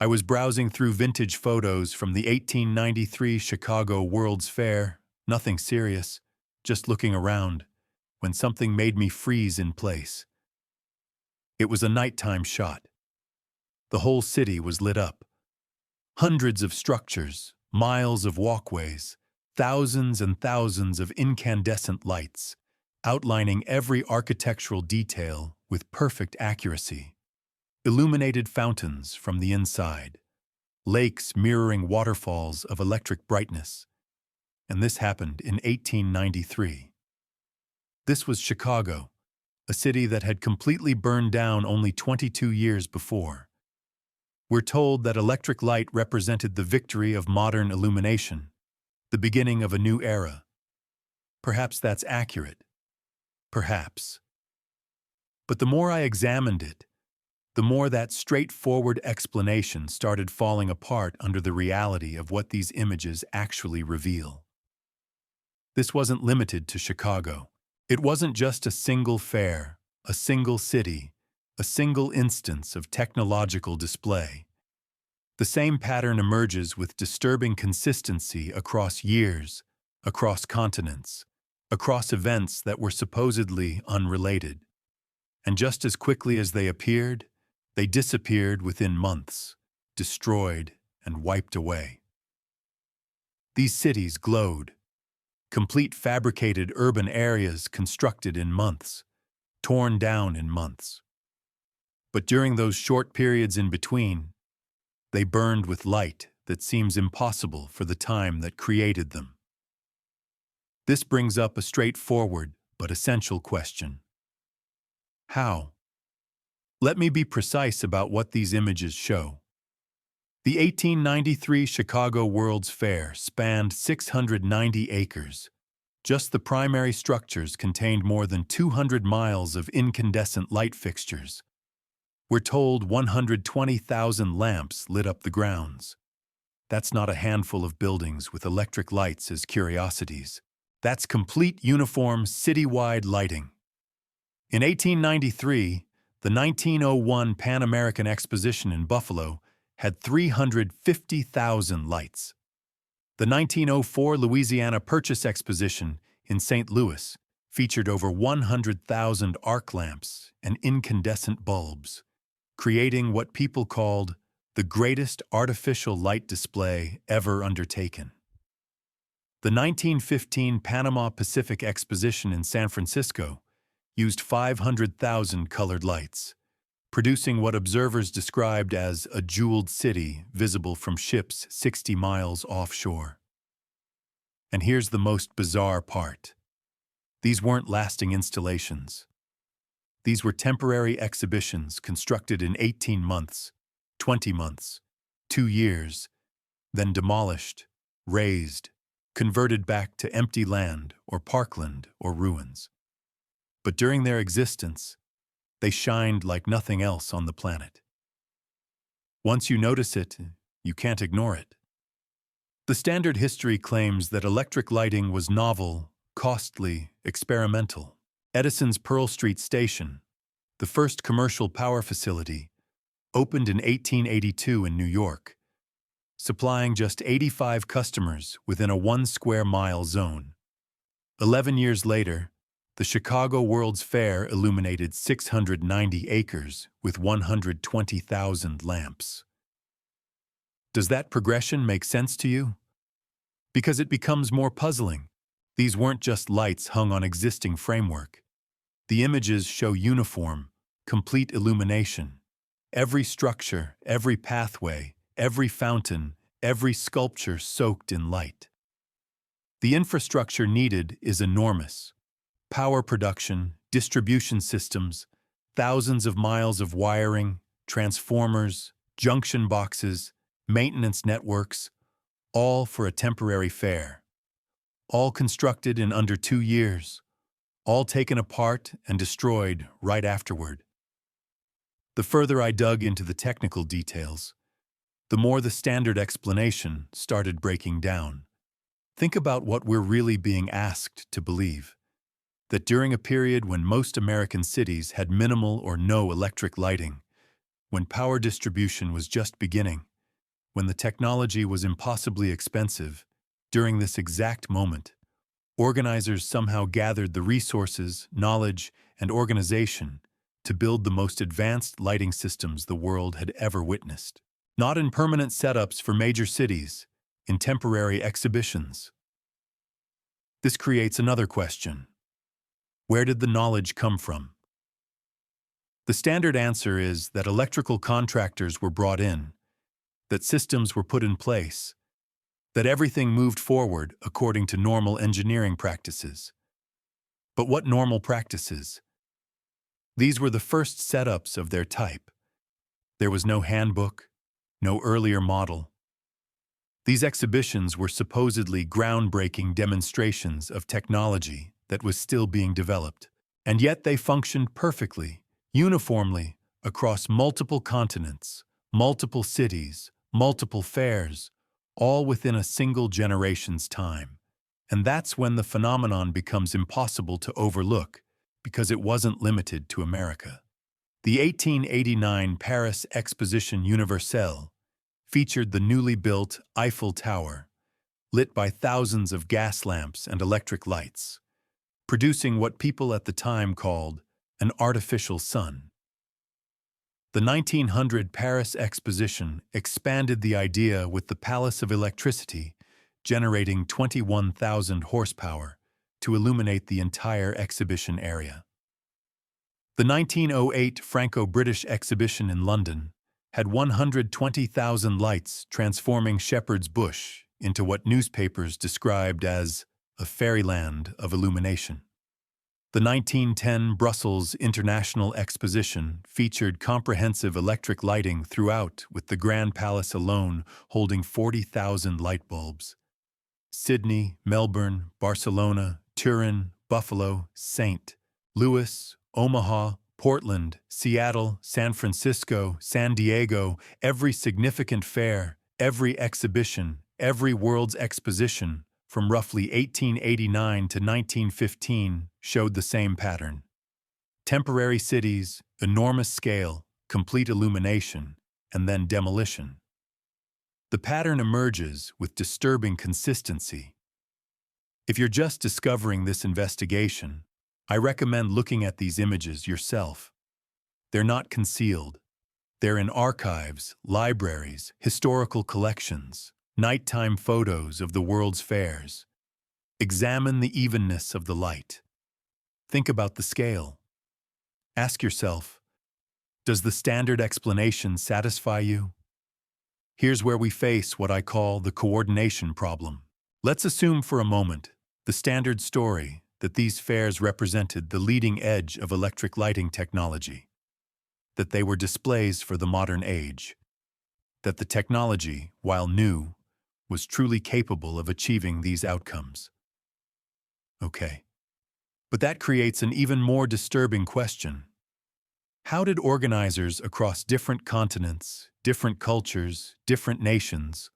I was browsing through vintage photos from the 1893 Chicago World's Fair, nothing serious, just looking around, when something made me freeze in place. It was a nighttime shot. The whole city was lit up. Hundreds of structures, miles of walkways, thousands and thousands of incandescent lights, outlining every architectural detail with perfect accuracy. Illuminated fountains from the inside, lakes mirroring waterfalls of electric brightness. And this happened in 1893. This was Chicago, a city that had completely burned down only 22 years before. We're told that electric light represented the victory of modern illumination, the beginning of a new era. Perhaps that's accurate. Perhaps. But the more I examined it, the more that straightforward explanation started falling apart under the reality of what these images actually reveal. This wasn't limited to Chicago. It wasn't just a single fair, a single city, a single instance of technological display. The same pattern emerges with disturbing consistency across years, across continents, across events that were supposedly unrelated. And just as quickly as they appeared, they disappeared within months, destroyed and wiped away. These cities glowed, complete fabricated urban areas constructed in months, torn down in months. But during those short periods in between, they burned with light that seems impossible for the time that created them. This brings up a straightforward but essential question. How? Let me be precise about what these images show. The 1893 Chicago World's Fair spanned 690 acres. Just the primary structures contained more than 200 miles of incandescent light fixtures. We're told 120,000 lamps lit up the grounds. That's not a handful of buildings with electric lights as curiosities. That's complete uniform citywide lighting. In 1893, the 1901 Pan American Exposition in Buffalo had 350,000 lights. The 1904 Louisiana Purchase Exposition in St. Louis featured over 100,000 arc lamps and incandescent bulbs, creating what people called the greatest artificial light display ever undertaken. The 1915 Panama Pacific Exposition in San Francisco used 500,000 colored lights, producing what observers described as a jeweled city visible from ships 60 miles offshore. And here's the most bizarre part. These weren't lasting installations. These were temporary exhibitions constructed in 18 months, 20 months, 2 years, then demolished, razed, converted back to empty land or parkland or ruins. But during their existence, they shined like nothing else on the planet. Once you notice it, you can't ignore it. The standard history claims that electric lighting was novel, costly, experimental. Edison's Pearl Street Station, the first commercial power facility, opened in 1882 in New York, supplying just 85 customers within a 1 square mile zone. 11 years later, the Chicago World's Fair illuminated 690 acres with 120,000 lamps. Does that progression make sense to you? Because it becomes more puzzling. These weren't just lights hung on existing framework. The images show uniform, complete illumination. Every structure, every pathway, every fountain, every sculpture soaked in light. The infrastructure needed is enormous. Power production, distribution systems, thousands of miles of wiring, transformers, junction boxes, maintenance networks, all for a temporary fair. All constructed in under 2 years, all taken apart and destroyed right afterward. The further I dug into the technical details, the more the standard explanation started breaking down. Think about what we're really being asked to believe. That during a period when most American cities had minimal or no electric lighting, when power distribution was just beginning, when the technology was impossibly expensive, during this exact moment, organizers somehow gathered the resources, knowledge, and organization to build the most advanced lighting systems the world had ever witnessed. Not in permanent setups for major cities, in temporary exhibitions. This creates another question. Where did the knowledge come from? The standard answer is that electrical contractors were brought in, that systems were put in place, that everything moved forward according to normal engineering practices. But what normal practices? These were the first setups of their type. There was no handbook, no earlier model. These exhibitions were supposedly groundbreaking demonstrations of technology that was still being developed, and yet they functioned perfectly, uniformly, across multiple continents, multiple cities, multiple fairs, all within a single generation's time. And that's when the phenomenon becomes impossible to overlook, because it wasn't limited to America. The 1889 Paris Exposition Universelle featured the newly built Eiffel Tower, lit by thousands of gas lamps and electric lights, producing what people at the time called an artificial sun. The 1900 Paris Exposition expanded the idea with the Palace of Electricity, generating 21,000 horsepower to illuminate the entire exhibition area. The 1908 Franco-British Exhibition in London had 120,000 lights transforming Shepherd's Bush into what newspapers described as a fairyland of illumination. The 1910 Brussels International Exposition featured comprehensive electric lighting throughout, with the Grand Palace alone holding 40,000 light bulbs. Sydney, Melbourne, Barcelona, Turin, Buffalo, St. Louis, Omaha, Portland, Seattle, San Francisco, San Diego, every significant fair, every exhibition, every World's Exposition, from roughly 1889 to 1915, showed the same pattern. Temporary cities, enormous scale, complete illumination, and then demolition. The pattern emerges with disturbing consistency. If you're just discovering this investigation, I recommend looking at these images yourself. They're not concealed. They're in archives, libraries, historical collections, nighttime photos of the world's fairs. Examine the evenness of the light. Think about the scale. Ask yourself, does the standard explanation satisfy you? Here's where we face what I call the coordination problem. Let's assume for a moment the standard story that these fairs represented the leading edge of electric lighting technology, that they were displays for the modern age, that the technology, while new, was truly capable of achieving these outcomes. Okay. But that creates an even more disturbing question. How did organizers across different continents, different cultures, different nations,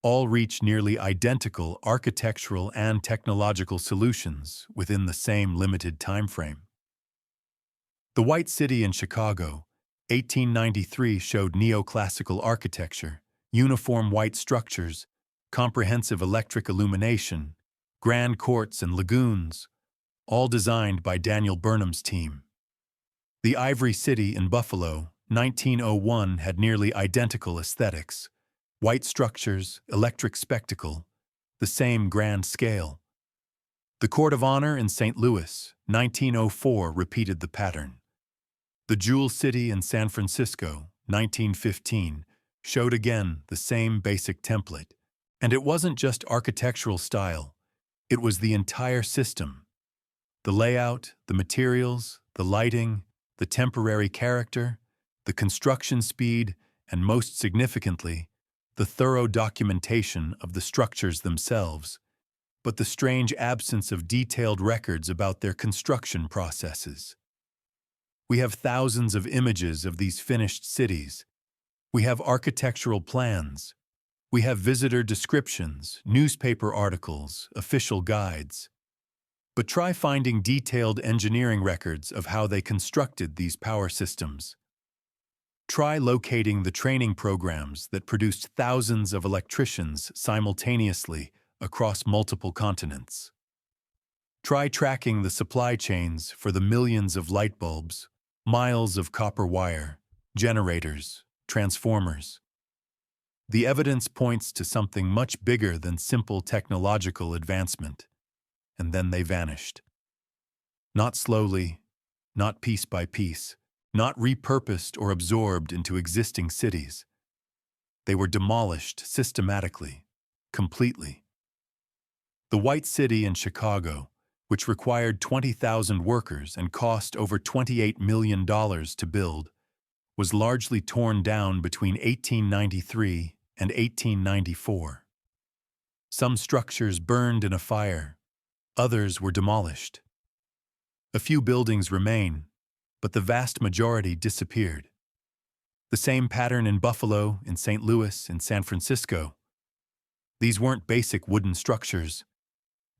all reach nearly identical architectural and technological solutions within the same limited time frame? The White City in Chicago, 1893, showed neoclassical architecture, uniform white structures, comprehensive electric illumination, grand courts and lagoons, all designed by Daniel Burnham's team. The Ivory City in Buffalo, 1901, had nearly identical aesthetics, white structures, electric spectacle, the same grand scale. The Court of Honor in St. Louis, 1904, repeated the pattern. The Jewel City in San Francisco, 1915, showed again the same basic template. And it wasn't just architectural style, it was the entire system. The layout, the materials, the lighting, the temporary character, the construction speed, and most significantly, the thorough documentation of the structures themselves, but the strange absence of detailed records about their construction processes. We have thousands of images of these finished cities. We have architectural plans. We have visitor descriptions, newspaper articles, official guides. But try finding detailed engineering records of how they constructed these power systems. Try locating the training programs that produced thousands of electricians simultaneously across multiple continents. Try tracking the supply chains for the millions of light bulbs, miles of copper wire, generators, transformers. The evidence points to something much bigger than simple technological advancement, and then they vanished. Not slowly, not piece by piece, not repurposed or absorbed into existing cities. They were demolished systematically, completely. The White City in Chicago, which required 20,000 workers and cost over $28 million to build, was largely torn down between 1893 and 1894. Some structures burned in a fire, others were demolished. A few buildings remain, but the vast majority disappeared. The same pattern in Buffalo, in St. Louis, in San Francisco. These weren't basic wooden structures.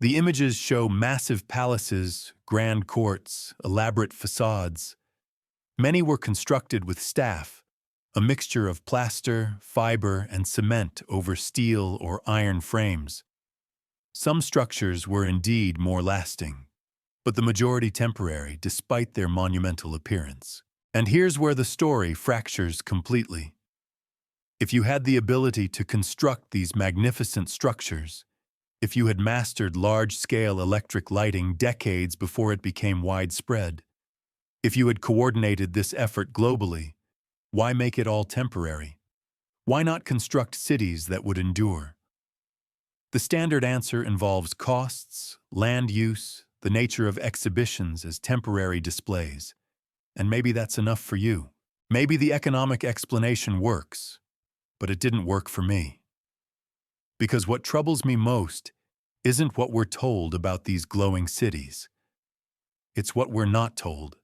The images show massive palaces, grand courts, elaborate facades. Many were constructed with staff, a mixture of plaster, fiber, and cement over steel or iron frames. Some structures were indeed more lasting, but the majority temporary despite their monumental appearance. And here's where the story fractures completely. If you had the ability to construct these magnificent structures, if you had mastered large-scale electric lighting decades before it became widespread, if you had coordinated this effort globally, why make it all temporary? Why not construct cities that would endure? The standard answer involves costs, land use, the nature of exhibitions as temporary displays. And maybe that's enough for you. Maybe the economic explanation works, but it didn't work for me. Because what troubles me most isn't what we're told about these glowing cities. It's what we're not told.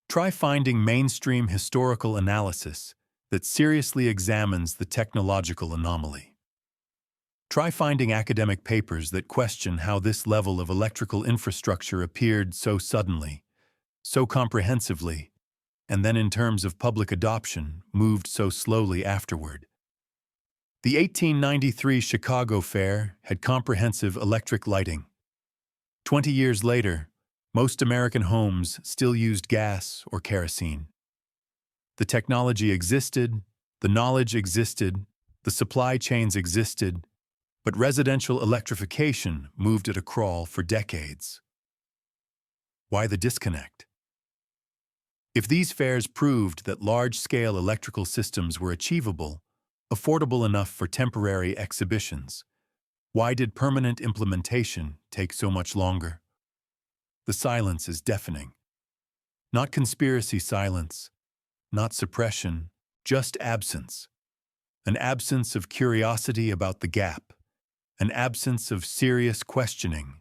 Try finding mainstream historical analysis that seriously examines the technological anomaly. Try finding academic papers that question how this level of electrical infrastructure appeared so suddenly, so comprehensively, and then in terms of public adoption, moved so slowly afterward. The 1893 Chicago Fair had comprehensive electric lighting. 20 years later, most American homes still used gas or kerosene. The technology existed, the knowledge existed, the supply chains existed, but residential electrification moved at a crawl for decades. Why the disconnect? If these fairs proved that large-scale electrical systems were achievable, affordable enough for temporary exhibitions, why did permanent implementation take so much longer? The silence is deafening. Not conspiracy silence, not suppression, just absence. An absence of curiosity about the gap, an absence of serious questioning,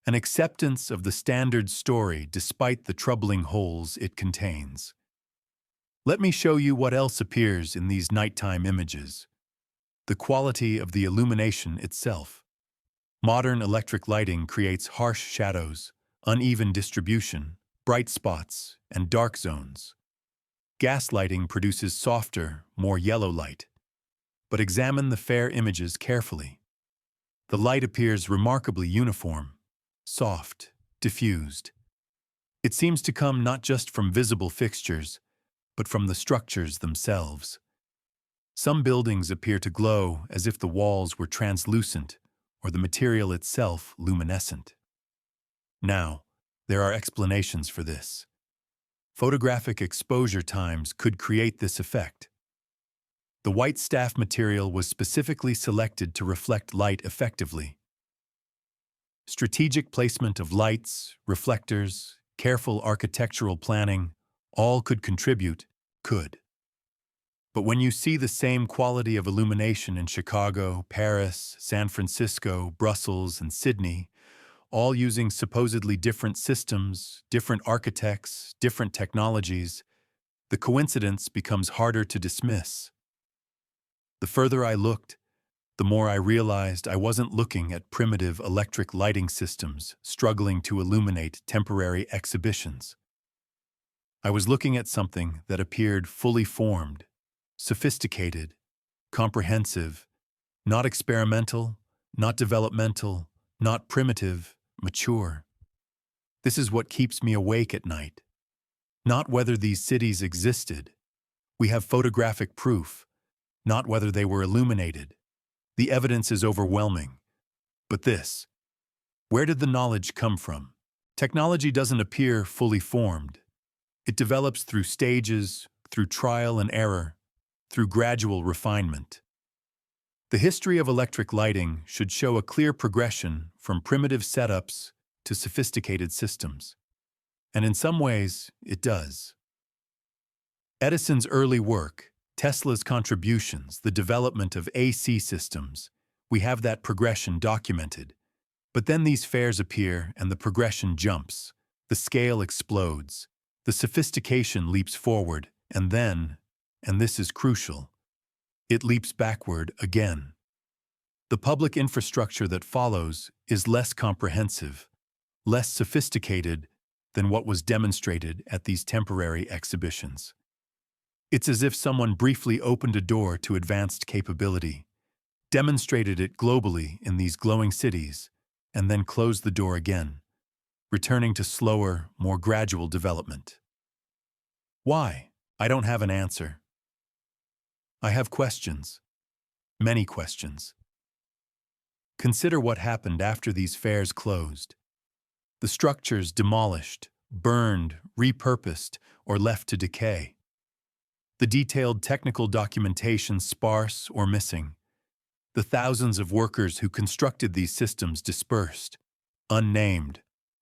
an acceptance of the standard story despite the troubling holes it contains. Let me show you what else appears in these nighttime images. The quality of the illumination itself. Modern electric lighting creates harsh shadows, uneven distribution, bright spots, and dark zones. Gas lighting produces softer, more yellow light. But examine the fair images carefully. The light appears remarkably uniform, soft, diffused. It seems to come not just from visible fixtures, but from the structures themselves. Some buildings appear to glow as if the walls were translucent or the material itself luminescent. Now, there are explanations for this. Photographic exposure times could create this effect. The white staff material was specifically selected to reflect light effectively. Strategic placement of lights, reflectors, careful architectural planning, all could contribute, But when you see the same quality of illumination in Chicago, Paris, San Francisco, Brussels, and Sydney, all using supposedly different systems, different architects, different technologies, the coincidence becomes harder to dismiss. The further I looked, the more I realized I wasn't looking at primitive electric lighting systems struggling to illuminate temporary exhibitions. I was looking at something that appeared fully formed, sophisticated, comprehensive, not experimental, not developmental, not primitive, mature. This is what keeps me awake at night. Not whether these cities existed. We have photographic proof, not whether they were illuminated. The evidence is overwhelming. But this, where did the knowledge come from? Technology doesn't appear fully formed. It develops through stages, through trial and error, through gradual refinement. The history of electric lighting should show a clear progression from primitive setups to sophisticated systems. And in some ways, it does. Edison's early work, Tesla's contributions, the development of AC systems, we have that progression documented. But then these fairs appear and the progression jumps. The scale explodes. The sophistication leaps forward, and then, and this is crucial, it leaps backward again. The public infrastructure that follows is less comprehensive, less sophisticated than what was demonstrated at these temporary exhibitions. It's as if someone briefly opened a door to advanced capability, demonstrated it globally in these glowing cities, and then closed the door again, returning to slower, more gradual development. Why? I don't have an answer. I have questions. Many questions. Consider what happened after these fairs closed. The structures demolished, burned, repurposed, or left to decay. The detailed technical documentation sparse or missing. The thousands of workers who constructed these systems dispersed, unnamed,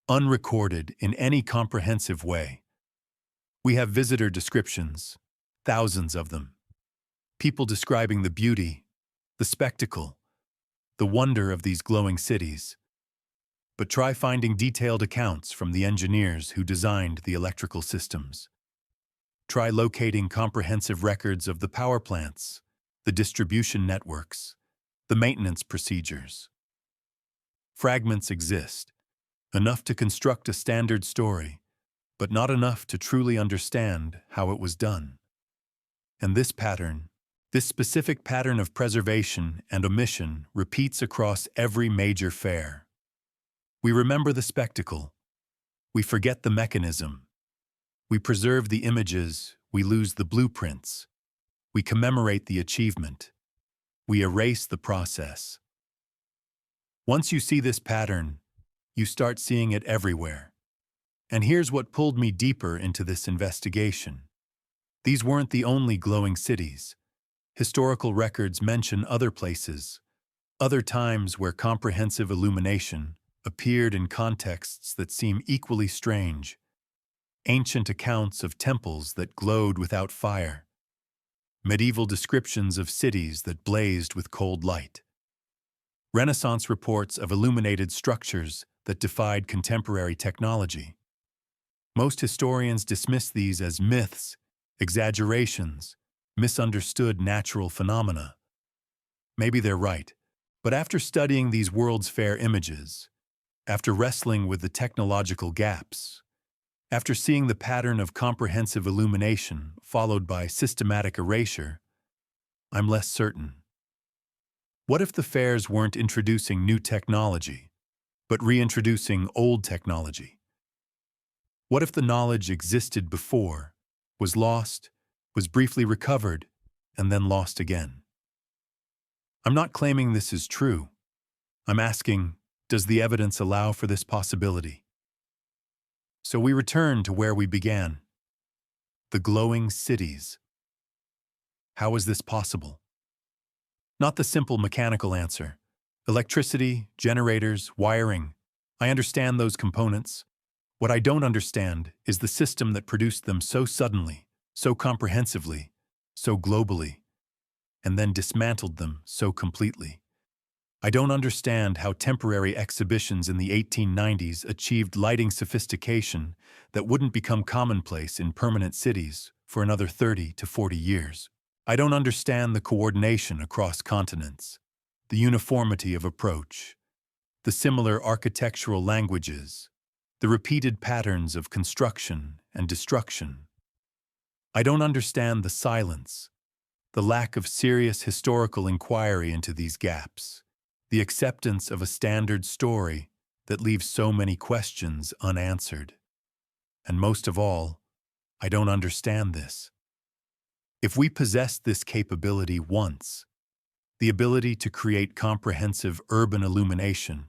unrecorded in any comprehensive way. We have visitor descriptions, thousands of them. People describing the beauty, the spectacle, the wonder of these glowing cities. But try finding detailed accounts from the engineers who designed the electrical systems. Try locating comprehensive records of the power plants, the distribution networks, the maintenance procedures. Fragments exist, enough to construct a standard story, but not enough to truly understand how it was done. And this pattern, this specific pattern of preservation and omission repeats across every major fair. We remember the spectacle. We forget the mechanism. We preserve the images. We lose the blueprints. We commemorate the achievement. We erase the process. Once you see this pattern, you start seeing it everywhere. And here's what pulled me deeper into this investigation. These weren't the only glowing cities. Historical records mention other places, other times where comprehensive illumination appeared in contexts that seem equally strange. Ancient accounts of temples that glowed without fire. Medieval descriptions of cities that blazed with cold light. Renaissance reports of illuminated structures that defied contemporary technology. Most historians dismiss these as myths, exaggerations, misunderstood natural phenomena. Maybe they're right, but after studying these World's Fair images, after wrestling with the technological gaps, after seeing the pattern of comprehensive illumination followed by systematic erasure, I'm less certain. What if the fairs weren't introducing new technology, but reintroducing old technology? What if the knowledge existed before, was lost, was briefly recovered, and then lost again? I'm not claiming this is true. I'm asking, does the evidence allow for this possibility? So we return to where we began. The glowing cities. How is this possible? Not the simple mechanical answer. Electricity, generators, wiring. I understand those components. What I don't understand is the system that produced them so suddenly, so comprehensively, so globally, and then dismantled them so completely. I don't understand how temporary exhibitions in the 1890s achieved lighting sophistication that wouldn't become commonplace in permanent cities for another 30 to 40 years. I don't understand the coordination across continents, the uniformity of approach, the similar architectural languages, the repeated patterns of construction and destruction. I don't understand the silence, the lack of serious historical inquiry into these gaps, the acceptance of a standard story that leaves so many questions unanswered. And most of all, I don't understand this. If we possessed this capability once, the ability to create comprehensive urban illumination,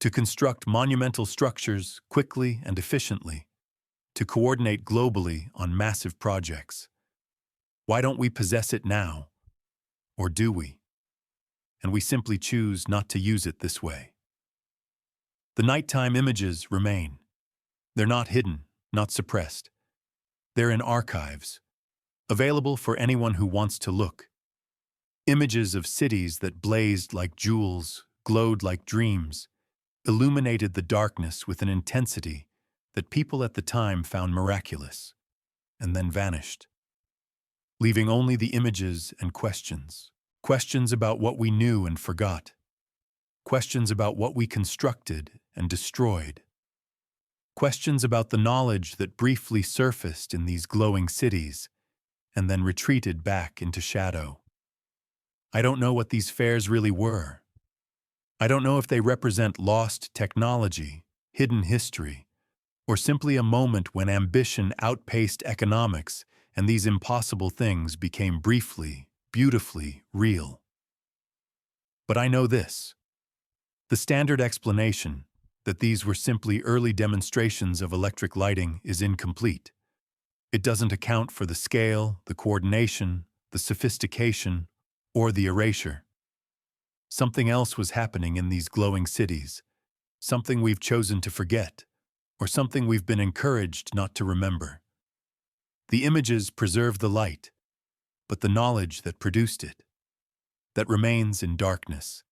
to construct monumental structures quickly and efficiently, to coordinate globally on massive projects, why don't we possess it now? Or do we? And we simply choose not to use it this way. The nighttime images remain. They're not hidden, not suppressed. They're in archives, available for anyone who wants to look. Images of cities that blazed like jewels, glowed like dreams, illuminated the darkness with an intensity that people at the time found miraculous, and then vanished, leaving only the images and questions. Questions about what we knew and forgot. Questions about what we constructed and destroyed. Questions about the knowledge that briefly surfaced in these glowing cities and then retreated back into shadow. I don't know what these fairs really were. I don't know if they represent lost technology, hidden history, or simply a moment when ambition outpaced economics and these impossible things became briefly, beautifully real. But I know this. The standard explanation that these were simply early demonstrations of electric lighting is incomplete. It doesn't account for the scale, the coordination, the sophistication, or the erasure. Something else was happening in these glowing cities, something we've chosen to forget, or something we've been encouraged not to remember. The images preserve the light, but the knowledge that produced it, that remains in darkness.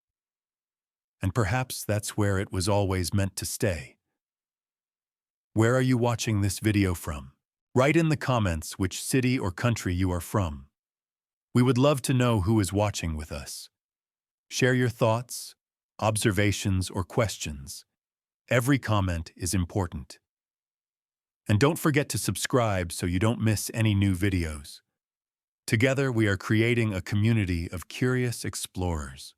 And perhaps that's where it was always meant to stay. Where are you watching this video from? Write in the comments which city or country you are from. We would love to know who is watching with us. Share your thoughts, observations, or questions. Every comment is important. And don't forget to subscribe so you don't miss any new videos. Together, we are creating a community of curious explorers.